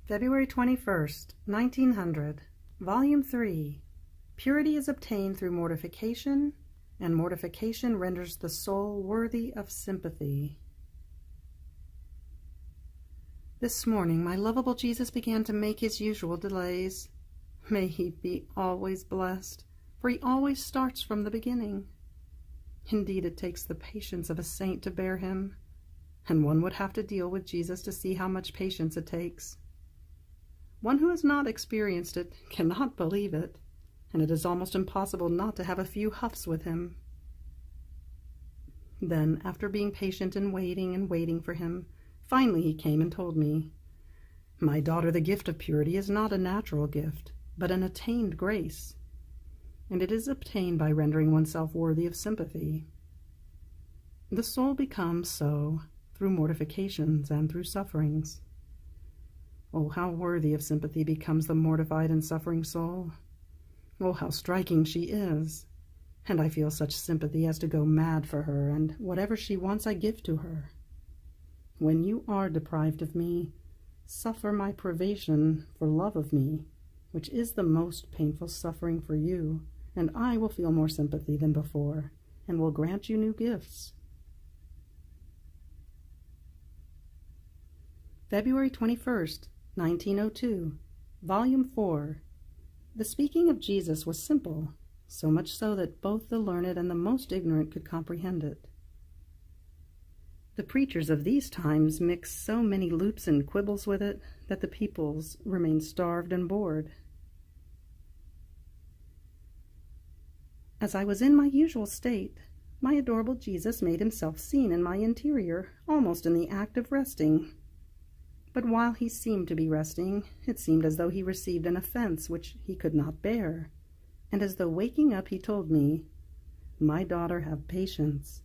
February 21st, 1900, Volume 3. Purity is obtained through mortification, and mortification renders the soul worthy of sympathy. This morning my lovable Jesus began to make his usual delays. May he be always blessed, for he always starts from the beginning. Indeed, it takes the patience of a saint to bear him, and one would have to deal with Jesus to see how much patience it takes. One who has not experienced it cannot believe it, and it is almost impossible not to have a few huffs with him. Then, after being patient and waiting for him, finally he came and told me, "My daughter, the gift of purity is not a natural gift, but an attained grace, and it is obtained by rendering oneself worthy of sympathy. The soul becomes so through mortifications and through sufferings. Oh, how worthy of sympathy becomes the mortified and suffering soul! Oh, how striking she is! And I feel such sympathy as to go mad for her, and whatever she wants I give to her. When you are deprived of me, suffer my privation for love of me, which is the most painful suffering for you, and I will feel more sympathy than before, and will grant you new gifts." February 21st, 1902, Volume 4. The speaking of Jesus was simple, so much so that both the learned and the most ignorant could comprehend it. The preachers of these times mix so many loops and quibbles with it that the peoples remain starved and bored. As I was in my usual state, my adorable Jesus made himself seen in my interior, almost in the act of resting. But while he seemed to be resting, it seemed as though he received an offense which he could not bear, and as though waking up he told me, "My daughter, have patience.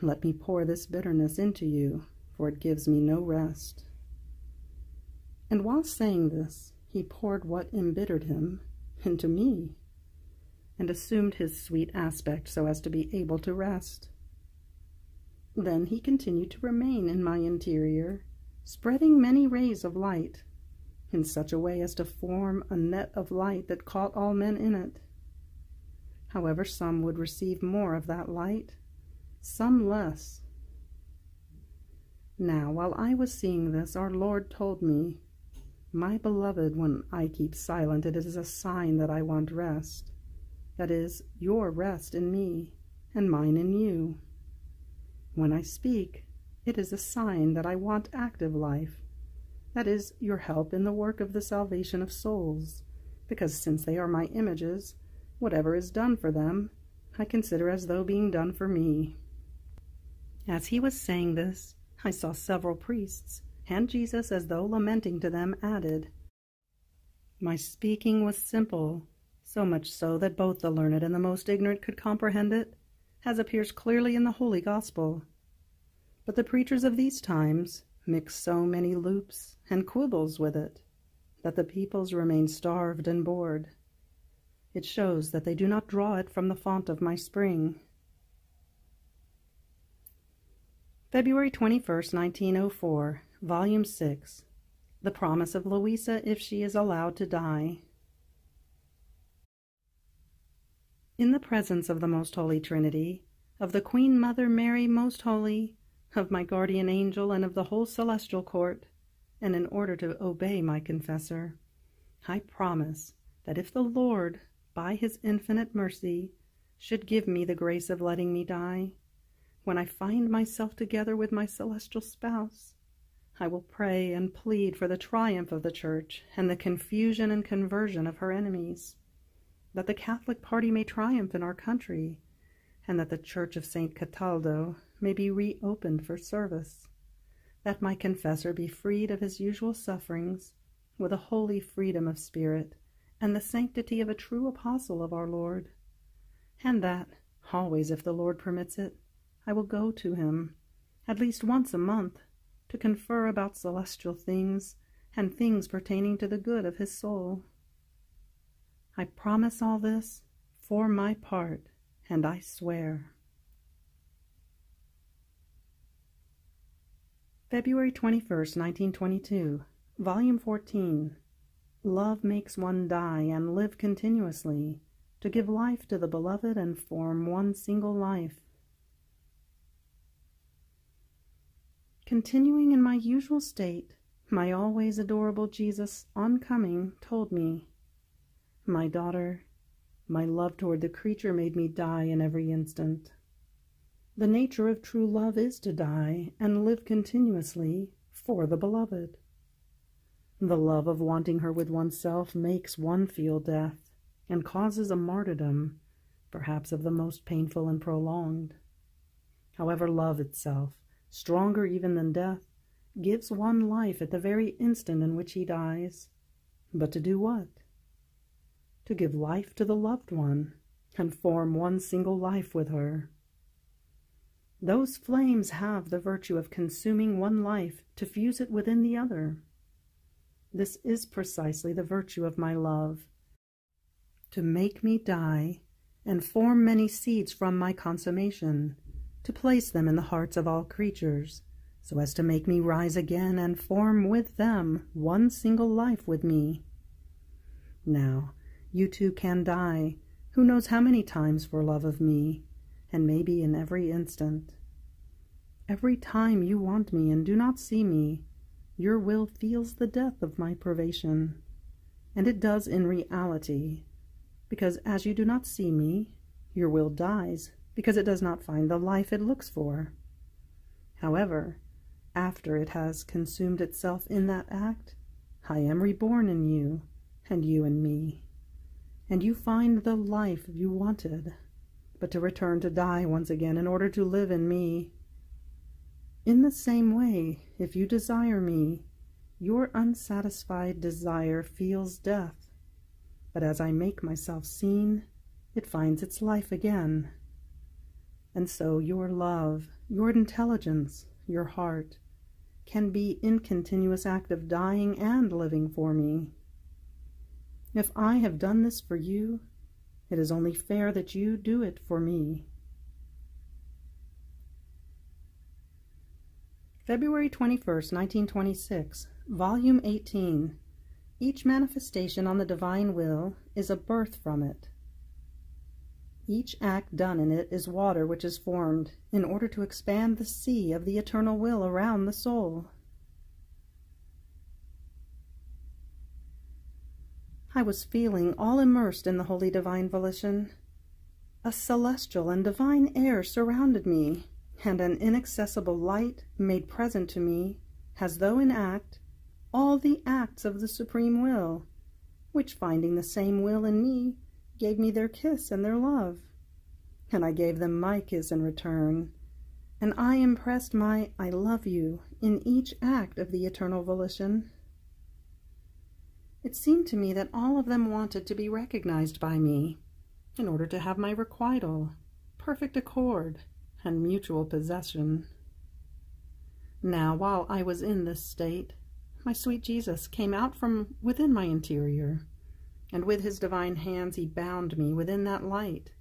Let me pour this bitterness into you, for it gives me no rest." And while saying this, he poured what embittered him into me, and assumed his sweet aspect so as to be able to rest. Then he continued to remain in my interior, spreading many rays of light, in such a way as to form a net of light that caught all men in it. However, some would receive more of that light, some less. Now, while I was seeing this, our Lord told me, "My beloved, when I keep silent, it is a sign that I want rest. That is, your rest in me, and mine in you. When I speak, it is a sign that I want active life, that is, your help in the work of the salvation of souls, because since they are my images, whatever is done for them, I consider as though being done for me." As he was saying this, I saw several priests, and Jesus, as though lamenting to them, added, "My speaking was simple, so much so that both the learned and the most ignorant could comprehend it, as appears clearly in the Holy Gospel. But the preachers of these times mix so many loops and quibbles with it that the peoples remain starved and bored. It shows that they do not draw it from the font of my spring." February 21st, 1904, Volume 6. The Promise of Luisa if she is allowed to die. In the presence of the Most Holy Trinity, of the Queen Mother Mary Most Holy, of my guardian angel, and of the whole celestial court, and in order to obey my confessor, I promise that if the Lord, by his infinite mercy, should give me the grace of letting me die, when I find myself together with my celestial spouse, I will pray and plead for the triumph of the Church and the confusion and conversion of her enemies, that the Catholic party may triumph in our country, and that the Church of St. Cataldo may be reopened for service, that my confessor be freed of his usual sufferings with a holy freedom of spirit and the sanctity of a true apostle of our Lord, and that, always if the Lord permits it, I will go to him, at least once a month, to confer about celestial things and things pertaining to the good of his soul. I promise all this for my part, and I swear. February 21st, 1922, Volume 14. Love makes one die and live continuously, to give life to the beloved and form one single life. Continuing in my usual state, my always adorable Jesus, on coming, told me, "My daughter, my love toward the creature made me die in every instant. The nature of true love is to die and live continuously for the beloved. The love of wanting her with oneself makes one feel death and causes a martyrdom, perhaps of the most painful and prolonged. However, love itself, stronger even than death, gives one life at the very instant in which he dies. But to do what? To give life to the loved one and form one single life with her. Those flames have the virtue of consuming one life to fuse it within the other. This is precisely the virtue of my love, to make me die and form many seeds from my consummation, to place them in the hearts of all creatures, so as to make me rise again and form with them one single life with me. Now, you too can die, who knows how many times for love of me, and maybe in every instant. Every time you want me and do not see me, your will feels the death of my privation, and it does in reality, because as you do not see me, your will dies, because it does not find the life it looks for. However, after it has consumed itself in that act, I am reborn in you, and you in me, and you find the life you wanted, but to return to die once again in order to live in me. In the same way, if you desire me, your unsatisfied desire feels death, but as I make myself seen, it finds its life again. And so your love, your intelligence, your heart, can be in continuous act of dying and living for me. If I have done this for you, it is only fair that you do it for me." February 21st, 1926, Volume 18. Each manifestation on the divine will is a birth from it. Each act done in it is water which is formed in order to expand the sea of the eternal will around the soul. I was feeling all immersed in the holy divine volition. A celestial and divine air surrounded me, and an inaccessible light made present to me, as though in act, all the acts of the supreme will, which, finding the same will in me, gave me their kiss and their love, and I gave them my kiss in return, and I impressed my "I love you" in each act of the eternal volition. It seemed to me that all of them wanted to be recognized by me, in order to have my requital, perfect accord, and mutual possession. Now, while I was in this state, my sweet Jesus came out from within my interior, and with his divine hands he bound me within that light,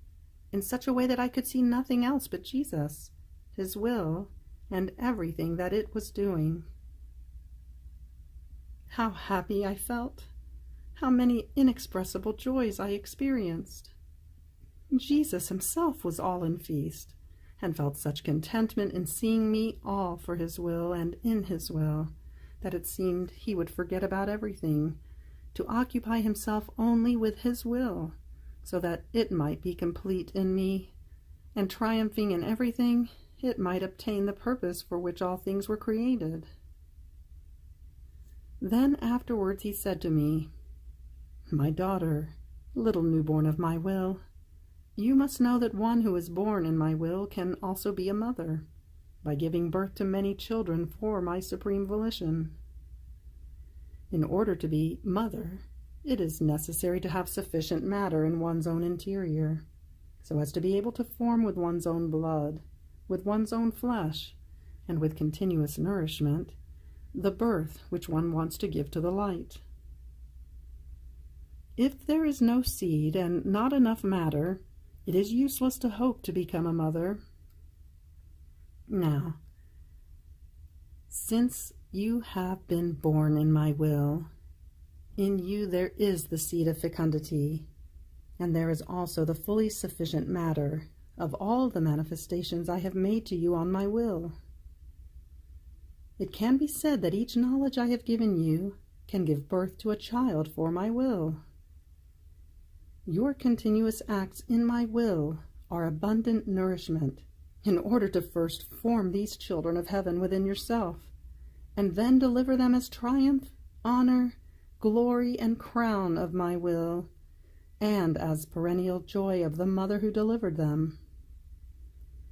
in such a way that I could see nothing else but Jesus, his will, and everything that it was doing. How happy I felt! How many inexpressible joys I experienced! Jesus himself was all in feast, and felt such contentment in seeing me all for his will and in his will, that it seemed he would forget about everything, to occupy himself only with his will, so that it might be complete in me, and triumphing in everything, it might obtain the purpose for which all things were created. Then afterwards he said to me, "My daughter, little newborn of my will, you must know that one who is born in my will can also be a mother, by giving birth to many children for my supreme volition. In order to be mother, it is necessary to have sufficient matter in one's own interior, so as to be able to form with one's own blood, with one's own flesh, and with continuous nourishment, the birth which one wants to give to the light. If there is no seed and not enough matter, it is useless to hope to become a mother. Now, since You have been born in my will. In you there is the seed of fecundity, and there is also the fully sufficient matter of all the manifestations I have made to you on my will. It can be said that each knowledge I have given you can give birth to a child for my will. Your continuous acts in my will are abundant nourishment in order to first form these children of heaven within yourself, and then deliver them as triumph, honor, glory, and crown of my will, and as perennial joy of the mother who delivered them.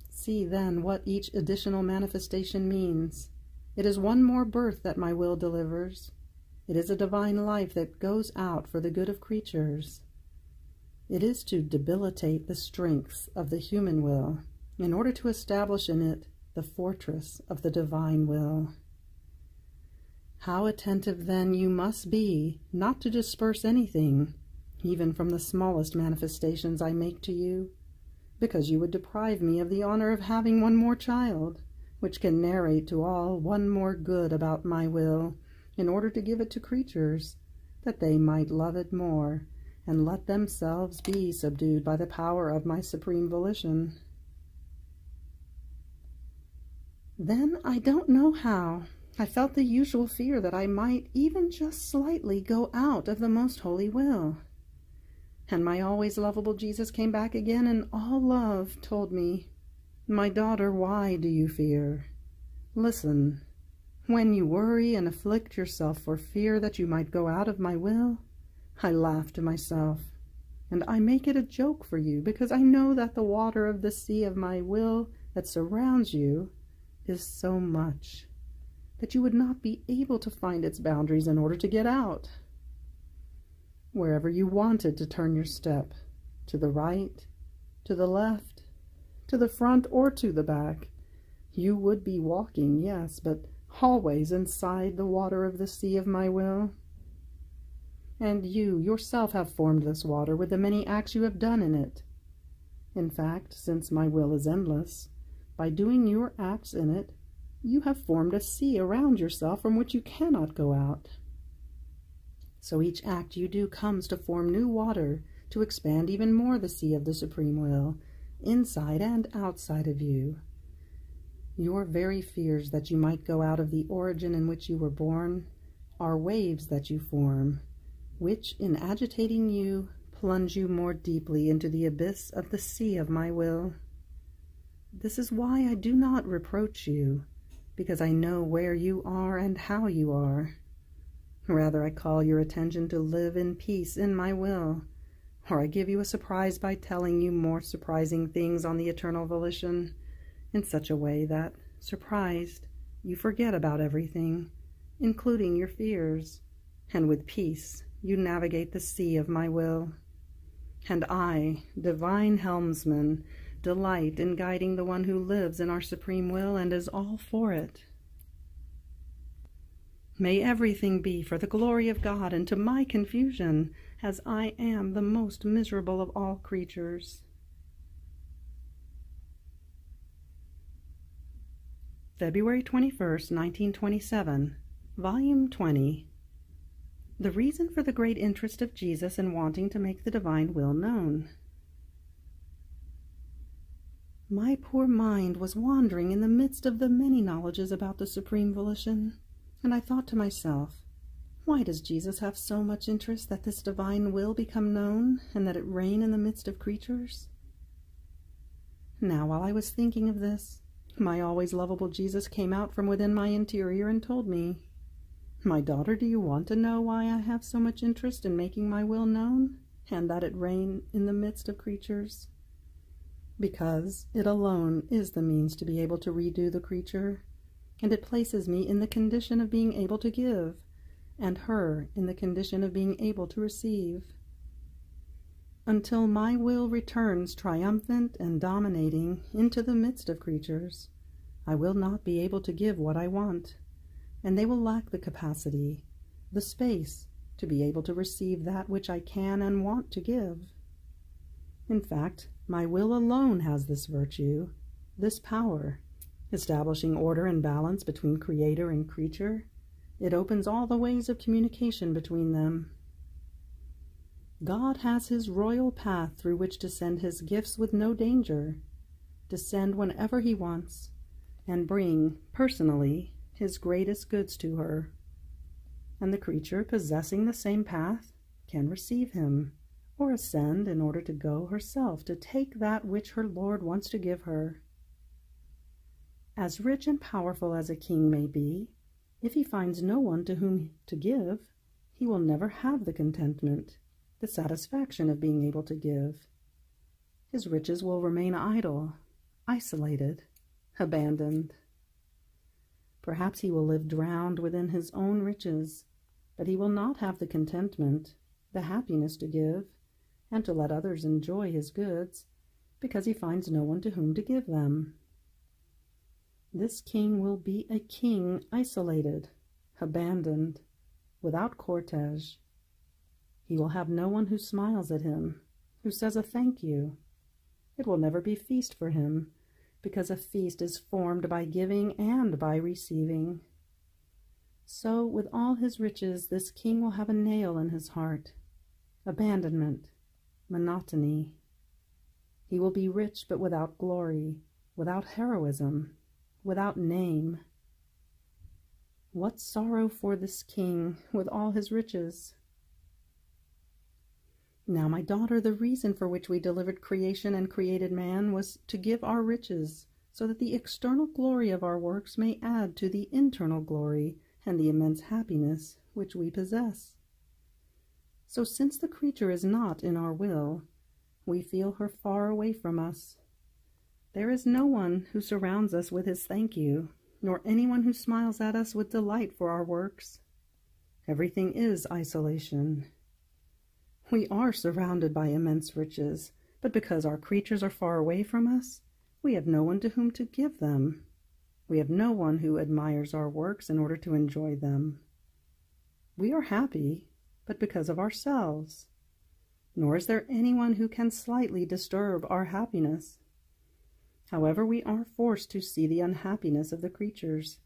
See then what each additional manifestation means. It is one more birth that my will delivers. It is a divine life that goes out for the good of creatures. It is to debilitate the strength of the human will in order to establish in it the fortress of the divine will. How attentive then you must be not to disperse anything, even from the smallest manifestations I make to you, because you would deprive me of the honor of having one more child, which can narrate to all one more good about my will, in order to give it to creatures, that they might love it more, and let themselves be subdued by the power of my supreme volition. Then I don't know how, I felt the usual fear that I might even just slightly go out of the most holy will. And my always lovable Jesus came back again, and all love told me, "My daughter, why do you fear? Listen, when you worry and afflict yourself for fear that you might go out of my will, I laugh to myself, and I make it a joke for you, because I know that the water of the sea of my will that surrounds you is so much that you would not be able to find its boundaries in order to get out. Wherever you wanted to turn your step, to the right, to the left, to the front, or to the back, you would be walking, yes, but always inside the water of the sea of my will. And you yourself have formed this water with the many acts you have done in it. In fact, since my will is endless, by doing your acts in it, you have formed a sea around yourself from which you cannot go out. So each act you do comes to form new water, to expand even more the sea of the supreme will, inside and outside of you. Your very fears that you might go out of the origin in which you were born are waves that you form, which, in agitating you, plunge you more deeply into the abyss of the sea of my will. This is why I do not reproach you, because I know where you are and how you are. Rather, I call your attention to live in peace in my will, or I give you a surprise by telling you more surprising things on the eternal volition, in such a way that, surprised, you forget about everything, including your fears, and with peace you navigate the sea of my will. And I, divine helmsman, delight in guiding the one who lives in our supreme will and is all for it. May everything be for the glory of God and to my confusion, as I am the most miserable of all creatures. February 21st, 1927, Volume 20. The reason for the great interest of Jesus in wanting to make the divine will known. My poor mind was wandering in the midst of the many knowledges about the supreme volition, and I thought to myself, why does Jesus have so much interest that this divine will become known, and that it reign in the midst of creatures? Now, while I was thinking of this, my always lovable Jesus came out from within my interior and told me, "My daughter, do you want to know why I have so much interest in making my will known, and that it reign in the midst of creatures? Because it alone is the means to be able to redo the creature, and it places me in the condition of being able to give, and her in the condition of being able to receive. Until my will returns triumphant and dominating into the midst of creatures, I will not be able to give what I want, and they will lack the capacity, the space, to be able to receive that which I can and want to give. In fact, my will alone has this virtue, this power, establishing order and balance between creator and creature. It opens all the ways of communication between them. God has his royal path through which to send his gifts with no danger, to send whenever he wants, and bring, personally, his greatest goods to her. And the creature possessing the same path can receive him, or ascend in order to go herself to take that which her Lord wants to give her. As rich and powerful as a king may be, if he finds no one to whom to give, he will never have the contentment, the satisfaction of being able to give. His riches will remain idle, isolated, abandoned. Perhaps he will live drowned within his own riches, but he will not have the contentment, the happiness to give, and to let others enjoy his goods, because he finds no one to whom to give them. This king will be a king isolated, abandoned, without cortege. He will have no one who smiles at him, who says a thank you. It will never be feast for him, because a feast is formed by giving and by receiving. So, with all his riches, this king will have a nail in his heart, abandonment, monotony. He will be rich but without glory, without heroism, without name. What sorrow for this king with all his riches! Now, my daughter, the reason for which we delivered creation and created man was to give our riches, so that the external glory of our works may add to the internal glory and the immense happiness which we possess. So since the creature is not in our will, we feel her far away from us. There is no one who surrounds us with his thank you, nor anyone who smiles at us with delight for our works. Everything is isolation. We are surrounded by immense riches, but because our creatures are far away from us, we have no one to whom to give them. We have no one who admires our works in order to enjoy them. We are happy, but because of ourselves. Nor is there anyone who can slightly disturb our happiness. However, we are forced to see the unhappiness of the creatures,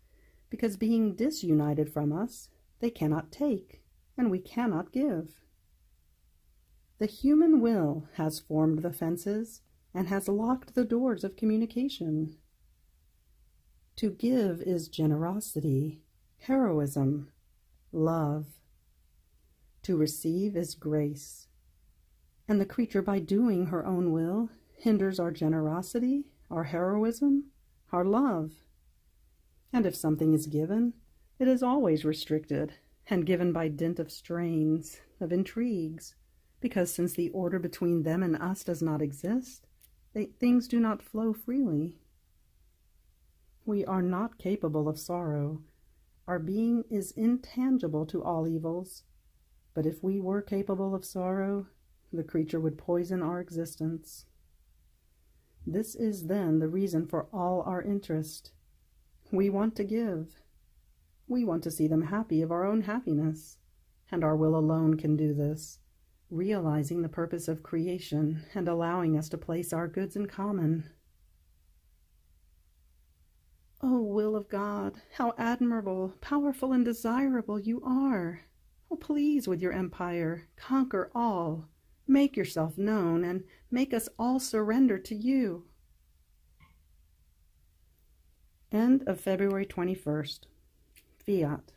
because being disunited from us, they cannot take, and we cannot give. The human will has formed the fences and has locked the doors of communication. To give is generosity, heroism, love. To receive is grace. And the creature, by doing her own will, hinders our generosity, our heroism, our love. And if something is given, it is always restricted, and given by dint of strains, of intrigues, because since the order between them and us does not exist, things do not flow freely. We are not capable of sorrow. Our being is intangible to all evils. But if we were capable of sorrow, the creature would poison our existence. This is then the reason for all our interest. We want to give. We want to see them happy of our own happiness, and our will alone can do this, realizing the purpose of creation and allowing us to place our goods in common. O will of God, how admirable, powerful, and desirable you are! Oh, please with your empire, conquer all, make yourself known, and make us all surrender to you. End of February 21st. Fiat.